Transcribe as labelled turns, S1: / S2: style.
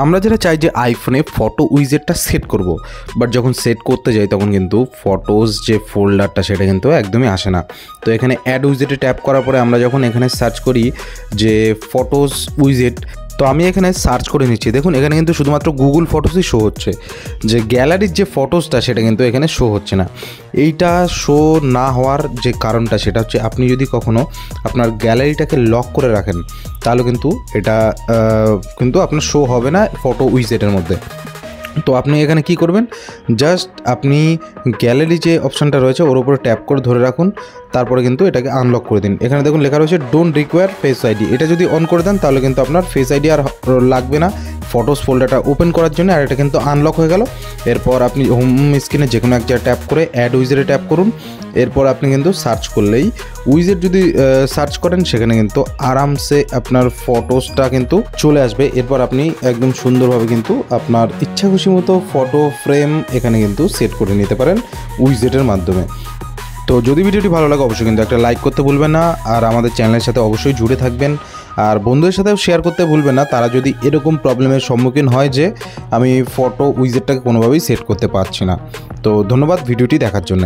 S1: আমরা যারা চাই যে আইফোনে ফটো উইজেটটা সেট করব, বাট যখন সেট করতে যাই তখন কিন্তু ফটোজ যে ফোল্ডারটা সেটা কিন্তু একদমই আসে না। তো এখানে অ্যাড উইজেটে ট্যাপ করার পরে আমরা যখন এখানে সার্চ করি যে ফটোজ উইজেট, তো আমি এখানে সার্চ করে নিচ্ছি। দেখুন এখানে কিন্তু শুধুমাত্র গুগল ফটোসই শো হচ্ছে, যে গ্যালারির যে ফটোসটা সেটা কিন্তু এখানে শো হচ্ছে না। এইটা শো না হওয়ার যে কারণটা সেটা হচ্ছে আপনি যদি কখনও আপনার গ্যালারিটাকে লক করে রাখেন তাহলে কিন্তু এটা কিন্তু আপনার শো হবে না ফটো উইজেটের মধ্যে। তো আপনি এখানে কি করবেন, জাস্ট আপনি গ্যালারি যে অপশানটা রয়েছে ওর উপরে ট্যাপ করে ধরে রাখুন, তারপরে কিন্তু এটাকে আনলক করে দিন। এখানে দেখুন লেখা রয়েছে ডোন্ট রিকোয়ার ফেস আইডি, এটা যদি অন করে দেন তাহলে কিন্তু আপনার ফেস আইডি আর লাগবে না ফটোস ফোল্ডারটা ওপেন করার জন্য, আর এটা কিন্তু আনলক হয়ে গেল। এরপর আপনি হোম স্ক্রিনে যে কোনো এক জায়গায় ট্যাপ করে অ্যাড উইজেটে ট্যাপ করুন। এরপর আপনি কিন্তু সার্চ করলেই উইজেট যদি সার্চ করেন সেখানে কিন্তু আরামসে আপনার ফটোসটা কিন্তু চলে আসবে। এরপর আপনি একদম সুন্দরভাবে কিন্তু আপনার ইচ্ছা খুশি মতো ফটো ফ্রেম এখানে কিন্তু সেট করে নিতে পারেন উইজেটের মাধ্যমে। তো যদি ভিডিওটি ভালো লাগে অবশ্যই কিন্তু একটা লাইক করতে ভুলবেন না, আর আমাদের চ্যানেলের সাথে অবশ্যই জুড়ে থাকবেন, আর বন্ধুদের সাথেও শেয়ার করতে ভুলবেন না তারা যদি এরকম প্রবলেমের সম্মুখীন হয় যে আমি ফটো উইজেটটাকে কোনোভাবেই সেট করতে পারছি না। তো ধন্যবাদ ভিডিওটি দেখার জন্য।